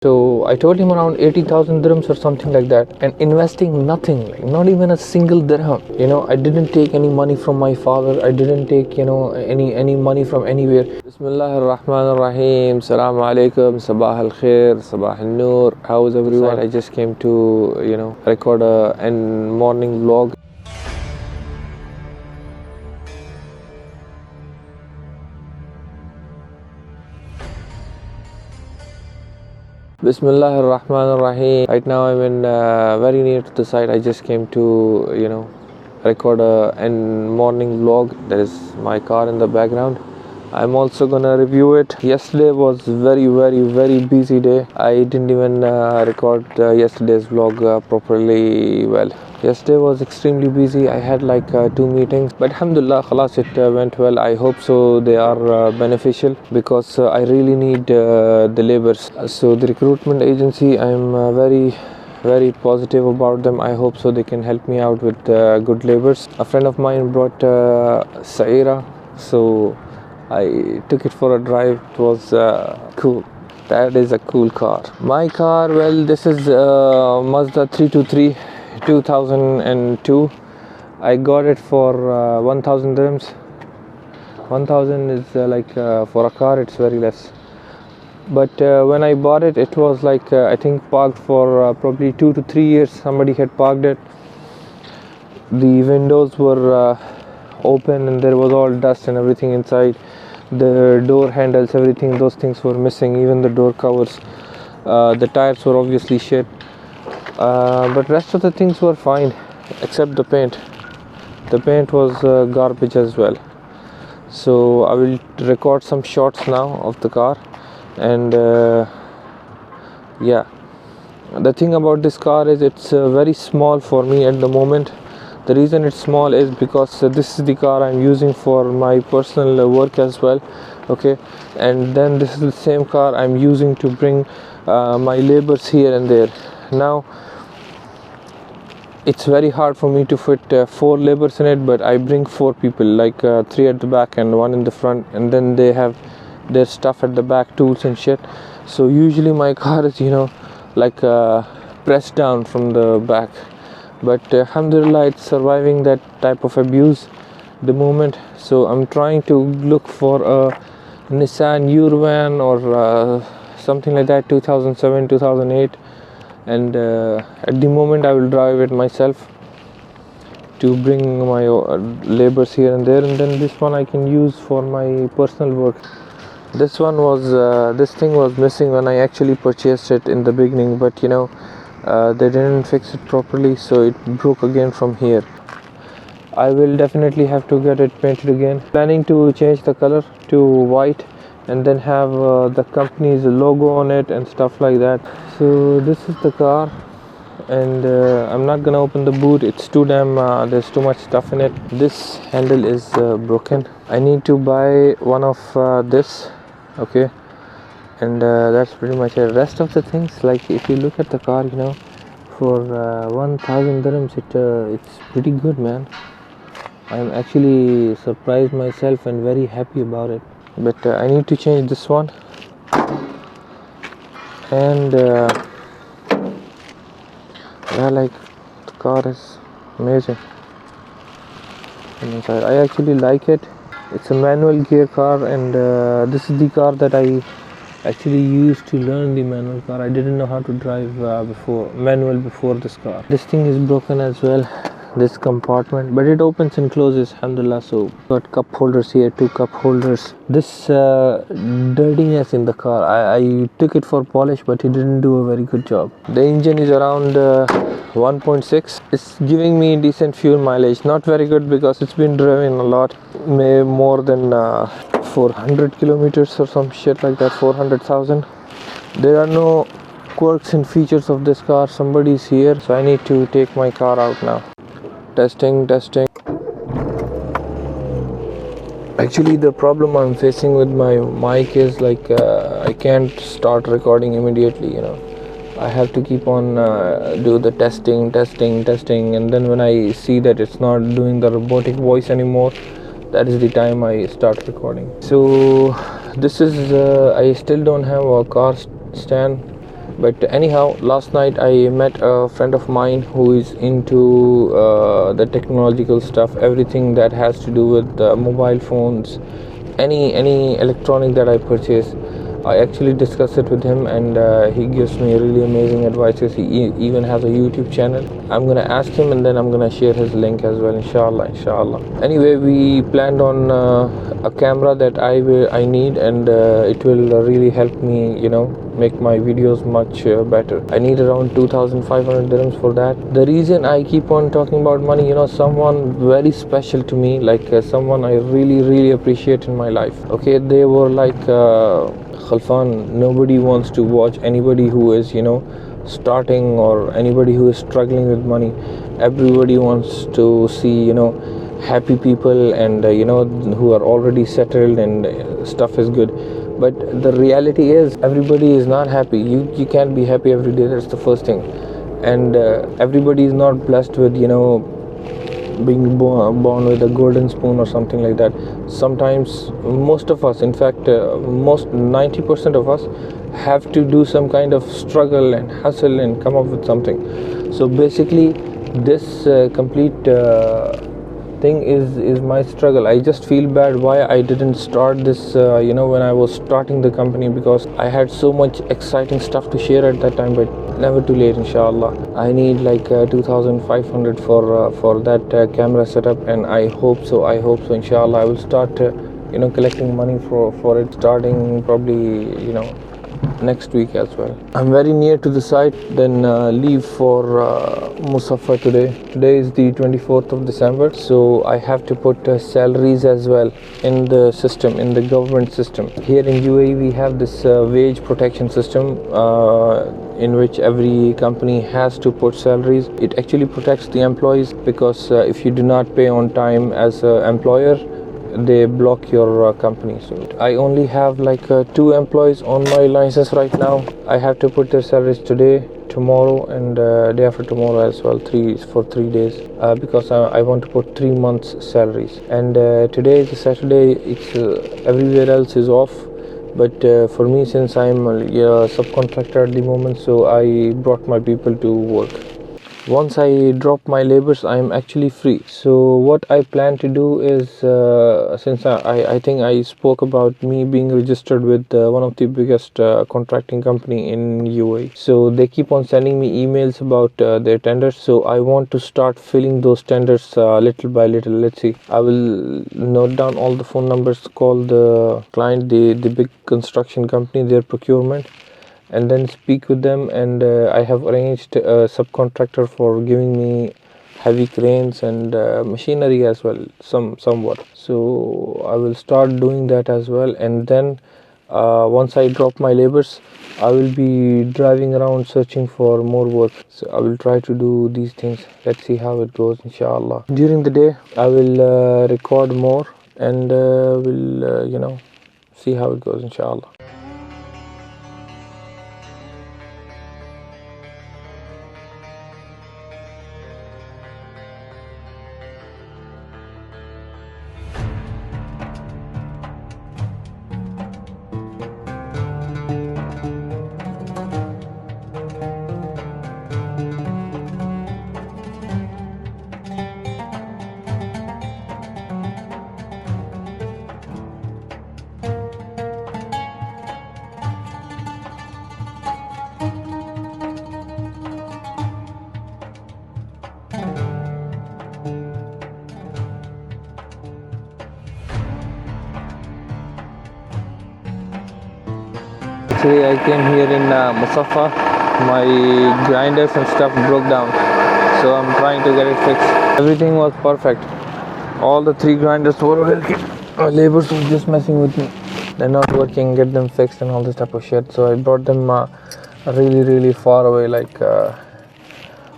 So I told him around 80,000 dirhams or something like that, and investing nothing, like not even a single dirham. I didn't take any money from my father. I didn't take any money from anywhere. Bismillah ar-Rahman ar-Rahim. Assalamu alaikum. Sabah al-Khair. Sabah al-Noor. How is everyone? I just came to record a morning vlog. Bismillah ar-Rahman ar-Rahim. Right now I'm in very near to the site. I just came to record a morning vlog. There is my car in the background. I'm also gonna review it. Yesterday was very busy day. I didn't even record yesterday's vlog properly well. Yesterday was extremely busy. I had like 2 meetings, but alhamdulillah, khalas, it went well. I hope so they are beneficial, because I really need the laborers. So the recruitment agency, I'm very positive about them. I hope so they can help me out with good laborers. A friend of mine brought Saira, so I took it for a drive. It was cool. That is a cool car. My car, well, this is Mazda 323 2002. I got it for 1000 dirhams. 1000 is for a car, it's very less. But when I bought it, it was like I think parked for probably 2 to 3 years. Somebody had parked it. The windows were open and there was all dust and everything inside. The door handles, everything, those things were missing, even the door covers. The tires were obviously shit, but rest of the things were fine except the paint. The paint was garbage as well. So I will record some shots now of the car. And yeah, the thing about this car is it's very small for me at the moment. The reason it's small is because this is the car I'm using for my personal work as well, okay, and then this is the same car I'm using to bring my laborers here and there. Now it's very hard for me to fit 4 laborers in it, but I bring 4 people, like 3 at the back and 1 in the front, and then they have their stuff at the back, tools and shit. So usually my car is pressed down from the back, but alhamdulillah, it's surviving that type of abuse the moment. So I'm trying to look for a Nissan Urvan or something like that, 2007 2008, and at the moment I will drive it myself to bring my laborers here and there, and then this one I can use for my personal work. This thing was missing when I actually purchased it in the beginning, but they didn't fix it properly, so it broke again from here. I will definitely have to get it painted again. Planning to change the color to white and then have the company's logo on it and stuff like that. So this is the car, and I'm not gonna open the boot. It's too damn there's too much stuff in it. This handle is broken. I need to buy one of this, okay, and that's pretty much it. Rest of the things, like if you look at the car, for 1000 dirhams, it's pretty good, man. I'm actually surprised myself and very happy about it. But I need to change this one, and the car is amazing inside. I actually like it. It's a manual gear car, and this is the car that I actually used to learn the manual car. I didn't know how to drive manual before this car. This thing is broken as well, this compartment, but it opens and closes, alhamdulillah. So got cup holders here, 2 cup holders. This dirtiness in the car, I took it for polish, but it didn't do a very good job. The engine is around 1.6. It's giving me decent fuel mileage, not very good because it's been driven a lot, more than 400 kilometers or some shit like that, 400,000. There are no quirks and features of this car. Somebody's here, so I need to take my car out now. Testing. Actually, the problem I'm facing with my mic is I can't start recording immediately. I have to keep on do the testing, and then when I see that it's not doing the robotic voice anymore, that is the time I start recording. So this is I still don't have a car stand But anyhow, last night I met a friend of mine who is into the technological stuff, everything that has to do with mobile phones, any electronic that I purchase. I actually discuss it with him, and he gives me really amazing advices. He even has a YouTube channel. I'm gonna ask him, and then I'm gonna share his link as well, inshallah. Anyway, we planned on a camera that I need, and it will really help me, make my videos much better. I need around 2,500 dirhams for that. The reason I keep on talking about money, someone very special to me, like someone I really appreciate in my life. Okay, they were like, Khalfan, nobody wants to watch anybody who is, starting, or anybody who is struggling with money. Everybody wants to see, happy people, and who are already settled, and stuff is good. But the reality is, everybody is not happy. You can't be happy every day. That's the first thing. And everybody is not blessed with, being born with a golden spoon or something like that. Sometimes, most of us, in fact, most 90% of us have to do some kind of struggle and hustle and come up with something. So basically, this complete thing is my struggle. I just feel bad why I didn't start this when I was starting the company, because I had so much exciting stuff to share at that time. But never too late, inshallah. I need like 2,500 for that camera setup, and I hope so, inshallah. I will start collecting money for it, starting probably next week as well. I'm very near to the site, then leave for Musaffa today. Today is the 24th of December, so I have to put salaries as well in the system, in the government system. Here in UAE we have this wage protection system in which every company has to put salaries. It actually protects the employees, because if you do not pay on time as an employer, they block your company. So I only have like 2 employees on my license right now. I have to put their salaries today, tomorrow, and day after tomorrow as well, for 3 days, because I want to put 3 months salaries. And today is a Saturday. It's everywhere else is off, but for me, since I'm a subcontractor at the moment, so I brought my people to work. Once I drop my labors, I am actually free. So what I plan to do is, since I think I spoke about me being registered with one of the biggest contracting company in UAE. So they keep on sending me emails about their tenders. So I want to start filling those tenders little by little. Let's see. I will note down all the phone numbers, call the client, the big construction company, their procurement, and then speak with them. And I have arranged a subcontractor for giving me heavy cranes and machinery as well, somewhat. So I will start doing that as well. And then once I drop my labors, I will be driving around searching for more work. So I will try to do these things. Let's see how it goes, inshallah. During the day I will record more, and will see how it goes, inshallah. Actually, I came here in Musaffa. My grinders and stuff broke down, so I'm trying to get it fixed. Everything was perfect. All the 3 grinders were working. My laborers were just messing with me. They're not working. Get them fixed and all this type of shit. So I brought them really far away, like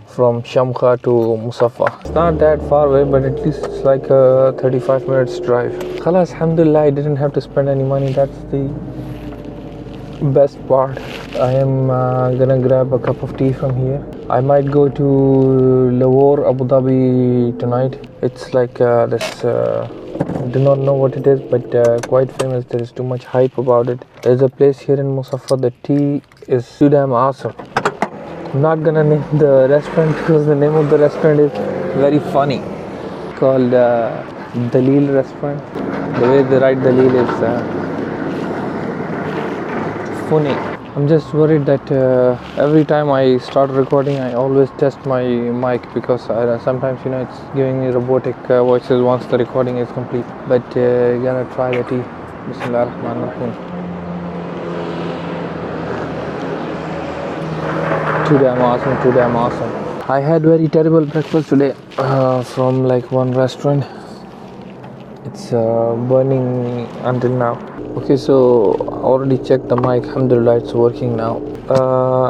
from Shamkha to Musaffa. It's not that far away, but at least it's like a 35 minutes drive. Khalas, alhamdulillah, I didn't have to spend any money. That's the best part. I am gonna grab a cup of tea from here. I might go to Lahore, Abu Dhabi tonight. It's like this Do not know what it is, but quite famous. There is too much hype about it. There's a place here in Muzaffar. The tea is too damn awesome. I'm not gonna name the restaurant because the name of the restaurant is very funny. Called Dalil Restaurant. The way they write Dalil is funny. I'm just worried that every time I start recording, I always test my mic because sometimes it's giving me robotic voices once the recording is complete. But gonna try the tea. Bismillah ar-Rahman ar-Rahim. Too damn awesome. I had very terrible breakfast today from like one restaurant. It's burning until now. Okay, so I already checked the mic. Alhamdulillah, it's working now.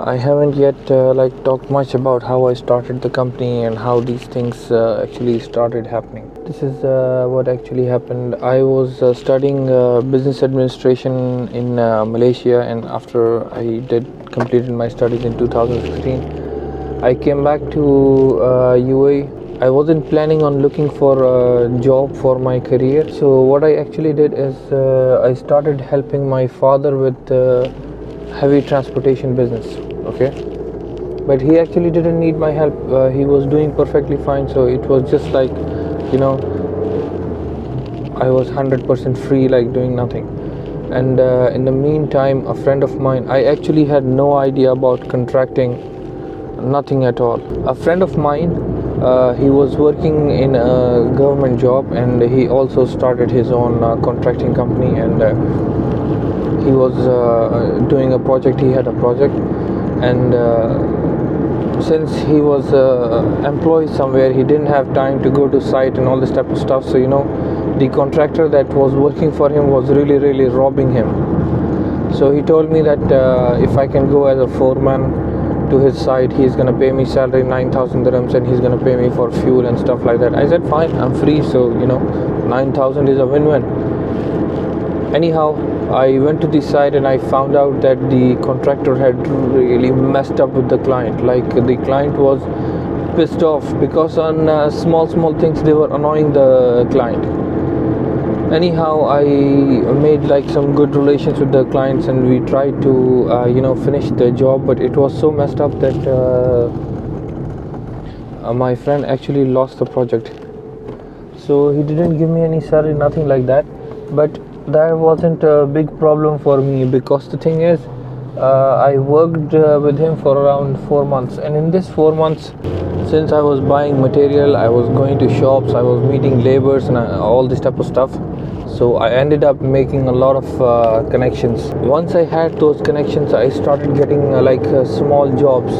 I haven't yet talked much about how I started the company and how these things actually started happening. This is what actually happened. I was studying business administration in Malaysia, and after I completed my studies in 2016, I came back to UAE. I wasn't planning on looking for a job for my career. So what I actually did is I started helping my father with heavy transportation business. Okay, but he actually didn't need my help. He was doing perfectly fine. So it was just like, I was 100% free, like doing nothing. And in the meantime, a friend of mine, I actually had no idea about contracting, nothing at all. A friend of mine, he was working in a government job, and he also started his own contracting company, and he was doing a project. He had a project, and since he was employed somewhere, he didn't have time to go to site and all this type of stuff. So the contractor that was working for him was really robbing him. So he told me that if I can go as a foreman to his site, he's gonna pay me salary 9,000 dirhams, and he's gonna pay me for fuel and stuff like that. I said fine, I'm free, so 9,000 is a win-win. Anyhow, I went to the site and I found out that the contractor had really messed up with the client. Like, the client was pissed off because on small things they were annoying the client. Anyhow, I made like some good relations with the clients, and we tried to finish the job, but it was so messed up that my friend actually lost the project. So he didn't give me any salary, nothing like that. But that wasn't a big problem for me, because the thing is, I worked with him for around 4 months, and in this 4 months, since I was buying material, I was going to shops, I was meeting laborers and all this type of stuff. So I ended up making a lot of connections. Once I had those connections, I started getting small jobs,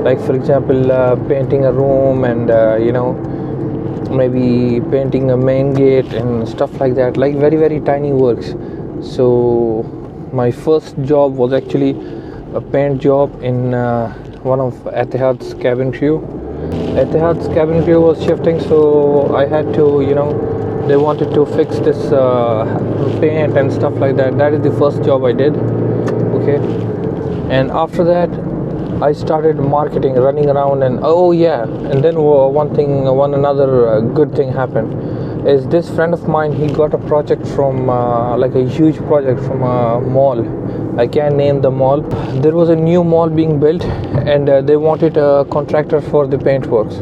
like for example painting a room, and maybe painting a main gate and stuff like that, like very tiny works. So my first job was actually a paint job in one of Etihad's cabin crew. Etihad's cabin crew was shifting, so I had to, they wanted to fix this paint and stuff like that. That is the first job I did. Okay, and after that I started marketing, running around, and and then one another good thing happened. Is this friend of mine, he got a project from like a huge project from a mall. I can't name the mall. There was a new mall being built, and they wanted a contractor for the paint works.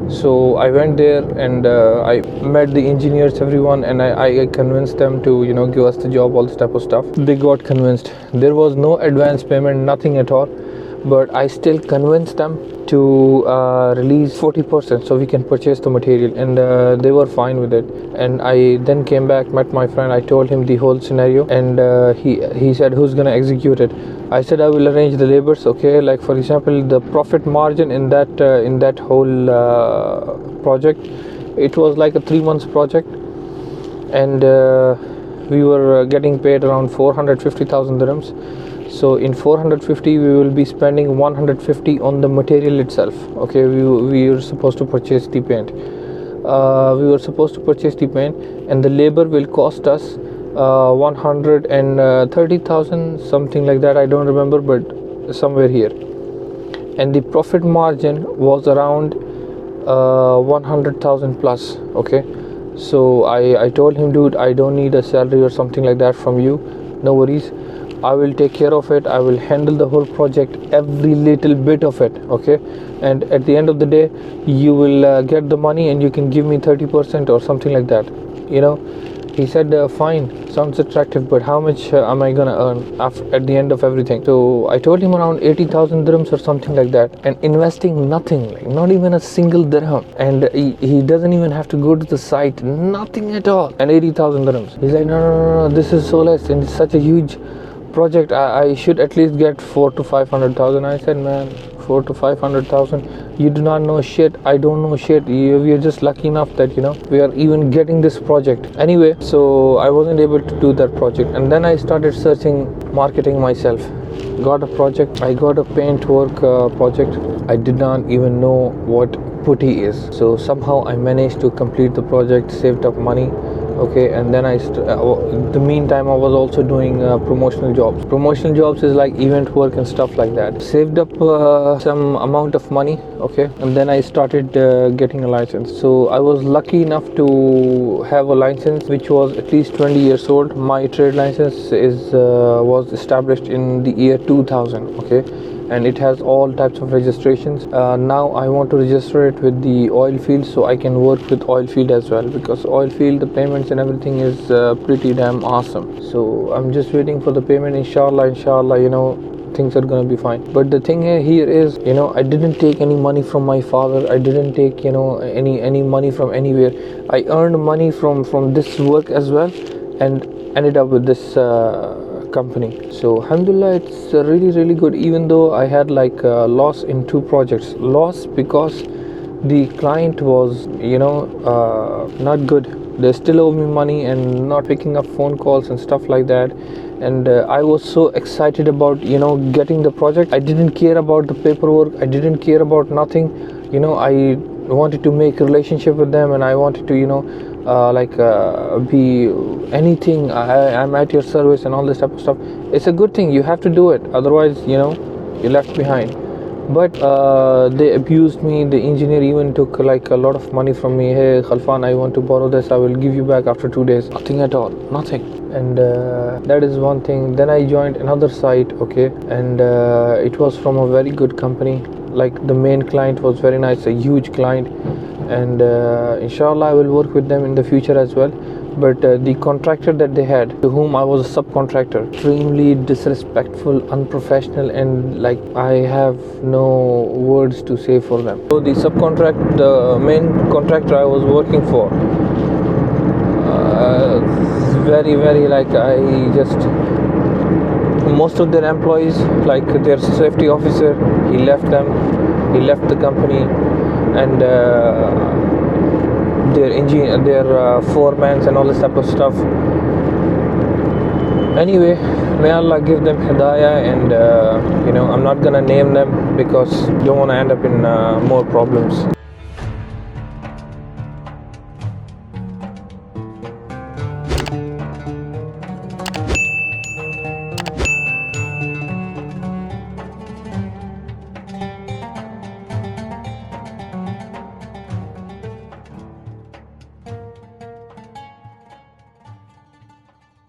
So I went there, and I met the engineers, everyone, and I convinced them to give us the job, all this type of stuff. They got convinced. There was no advance payment, nothing at all, but I still convinced them to release 40% so we can purchase the material, and they were fine with it. And I then came back, met my friend, I told him the whole scenario, and he said, who's gonna execute it? I said, I will arrange the labors. Okay, like for example, the profit margin in that whole project, it was like a 3 months project, and we were getting paid around 450,000 dirhams. So in 450 we will be spending 150 on the material itself. Okay, we were supposed to purchase the paint. And the labor will cost us 130,000, something like that. I don't remember, but somewhere here. And the profit margin was around 100,000 plus. Okay, So I told him, dude, I don't need a salary or something like that from you. No worries. I will take care of it. I will handle the whole project, every little bit of it. Okay. And at the end of the day, you will get the money and you can give me 30% or something like that. You know, he said, fine, sounds attractive, but how much am I gonna earn at the end of everything? So I told him around 80,000 dirhams or something like that, and investing nothing, like not even a single dirham. And he doesn't even have to go to the site, nothing at all. And 80,000 dirhams. He's like, no, this is so less, and it's such a huge project. I should at least get 4 to 500,000. I said, man, 4 to 500,000. You do not know shit. I don't know shit. We are just lucky enough that we are even getting this project. Anyway, so I wasn't able to do that project, and then I started searching marketing myself. Got a project. I got a paint work project. I did not even know what putty is. So somehow I managed to complete the project, saved up money. Okay, and then the meantime I was also doing promotional jobs is like event work and stuff like that. Saved up some amount of money. Okay, and then I started getting a license. So I was lucky enough to have a license which was at least 20 years old. My trade license was established in the year 2000. Okay, and it has all types of registrations. Now I want to register it with the oil field, so I can work with oil field as well, because oil field, the payments and everything is pretty damn awesome. So I'm just waiting for the payment. Inshallah, things are gonna be fine. But the thing here is, I didn't take any money from my father. I didn't take any money from anywhere. I earned money from this work as well, and ended up with this company. So alhamdulillah, it's really good, even though I had like a loss in 2 projects. Loss because the client was not good. They still owe me money and not picking up phone calls and stuff like that. And I was so excited about getting the project. I didn't care about the paperwork. I didn't care about nothing. I wanted to make a relationship with them, and I wanted to be anything. I'm at your service and all this type of stuff. It's a good thing. You have to do it, otherwise you're left behind. But they abused me. The engineer even took like a lot of money from me. Hey Khalfan, I want to borrow this, I will give you back after 2 days. Nothing at all, nothing. And that is one thing. Then I joined another site. Okay, and it was from a very good company. Like the main client was very nice, a huge client, and inshallah I will work with them in the future as well. But the contractor that they had, to whom I was a subcontractor, extremely disrespectful, unprofessional, and like I have no words to say for them. So the main contractor I was working for, very like most of their employees, like their safety officer, he left the company, and their foremans and all this type of stuff. Anyway, may Allah give them hidayah, and I'm not gonna name them because don't want to end up in more problems.